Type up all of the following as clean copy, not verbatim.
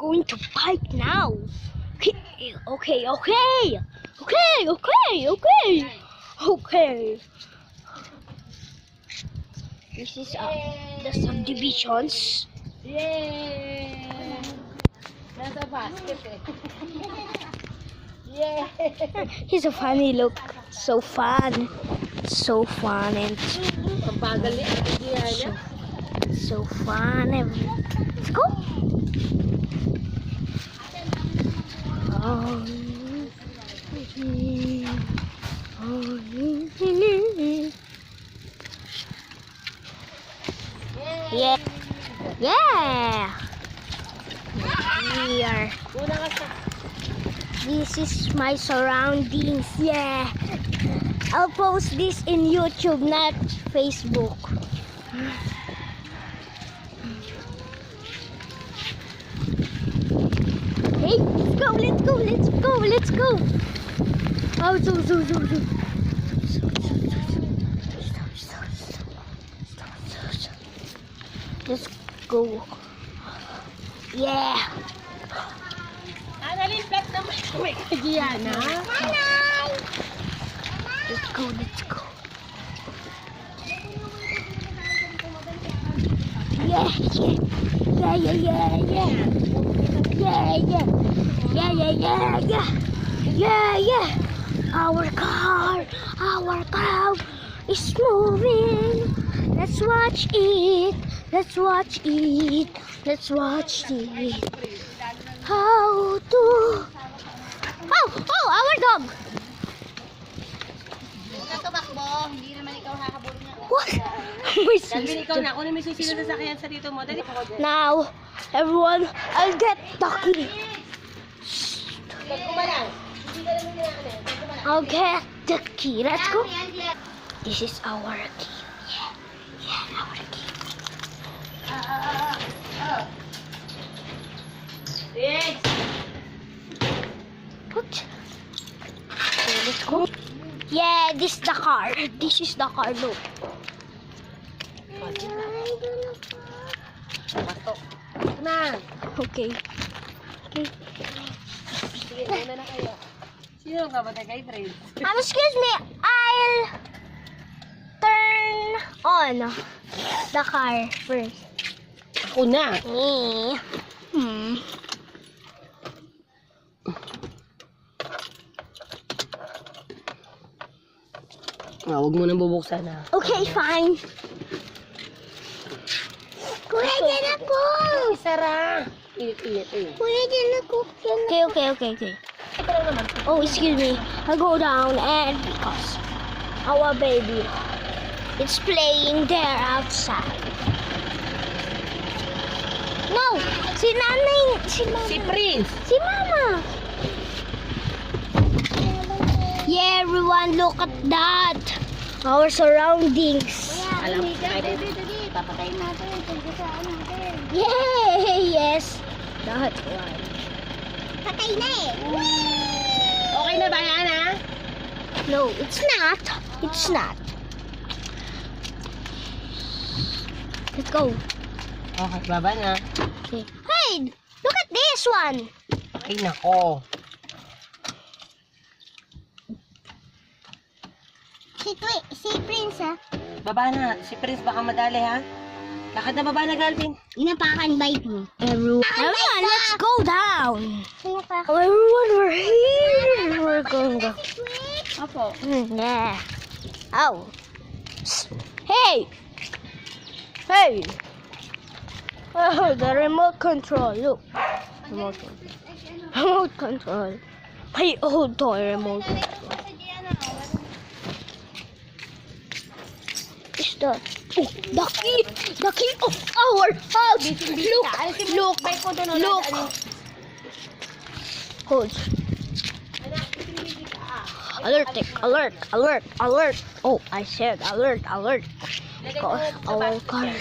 going to fight now. Okay. This is the subdivisions. Yay! Nasa basket eh. Yay! He's a funny look. So fun. And Ang bagal ni Ate Diana. so fun. Let's go. Yeah. Here. Una ka sa... This is my surroundings. Yeah. I'll post this in YouTube, not Facebook. Hey, let's go. Oh, zo. Let's go. Yeah. Annalyn, flat naman kami kay Diana. Let's go. Yeah. Our car is moving. Let's watch it. How to... Oh, our dog. Huwag ka tumakbo. Hindi naman ikaw hakabulin niya. What? My Dalvin, ikaw sister. na. Kunin mo yung susi na sasakyan sa dito mo. Dali. Now, everyone, I'll get the key. Tagko ba lang? Hindi ka lang nila. I'll get the key. Let's go. This is our key. Yeah, our key. Yes! What? Okay, let's go. Yeah, this is the car. Look. Pato. Na. Okay. Sige, una na kayo. Sino ka ba kay friend? Excuse me. I'll turn on the car first. Ako na. Huwag mo nang bubuksan ha. Okay, fine. Kuya, dyan ako. Isara. Init. Kuya, dyan ako. Okay. Ito lang naman. Oh, excuse me. I go down and because our baby, it's playing there outside. No, si mama. Si Prince. Si mama. Yeah, everyone, look at that. Our surroundings. Alam ko kayo. Papatayin natin. Yay! Yes. That's right. Patay na eh. Okay na ba yan ha? No, it's not. Let's go. Okay, baba na. Okay. Hey, look at this one. Ay nako. Si Prince, ha? Baba na. Si Prince baka madali ha. Lakad na baba na, Galvin. Inapakan bike mo. Everyone, let's go down. Everyone, we're here. We're going to go. Apo. Yeah. Oh. Hey. Oh, the remote control. Look. Remote control. My old toy remote control. Is that? Oh, the key of our house. Look. Hold. Alert. Oh, I said alert. Because our car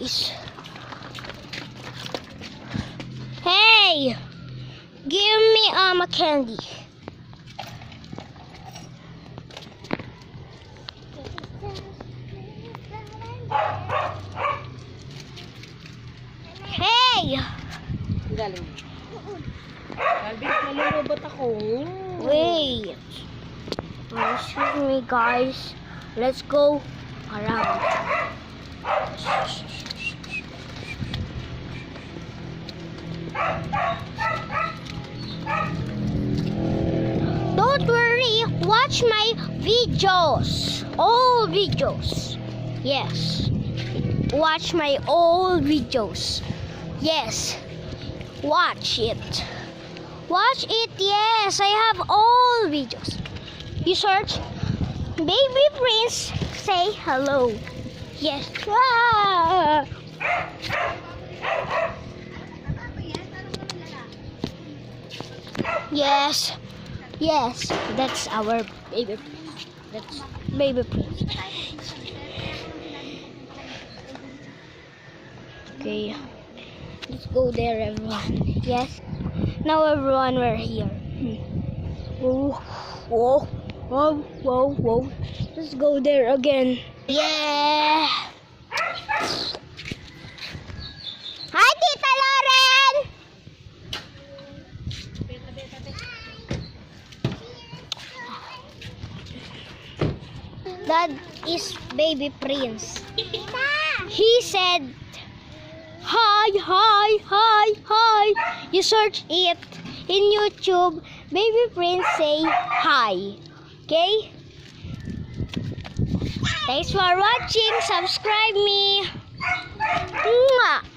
is... Hey! Give me a candy. Hey! galing. Calvin, nalulobot ako. Wait. Excuse me, guys. Let's go around. Don't worry. Watch my videos. All videos. Yes. Watch my old videos. Yes. Watch it. Watch it. Yes. I have all videos. You search Baby Prince. Say hello. Yes. Ah! Yes. Yes. That's our baby prince. That's Baby Prince. Okay. Let's go there, everyone. Yes. Now, everyone, we're here. Whoa, whoa, whoa, whoa, whoa. Let's go there again. Yeah. Hi, Tita Lauren. That is Baby Prince. He said, hi, hi, hi, hi. You search it in YouTube. Baby Prince say hi. Okay? Thanks for watching. Subscribe me. Mwah.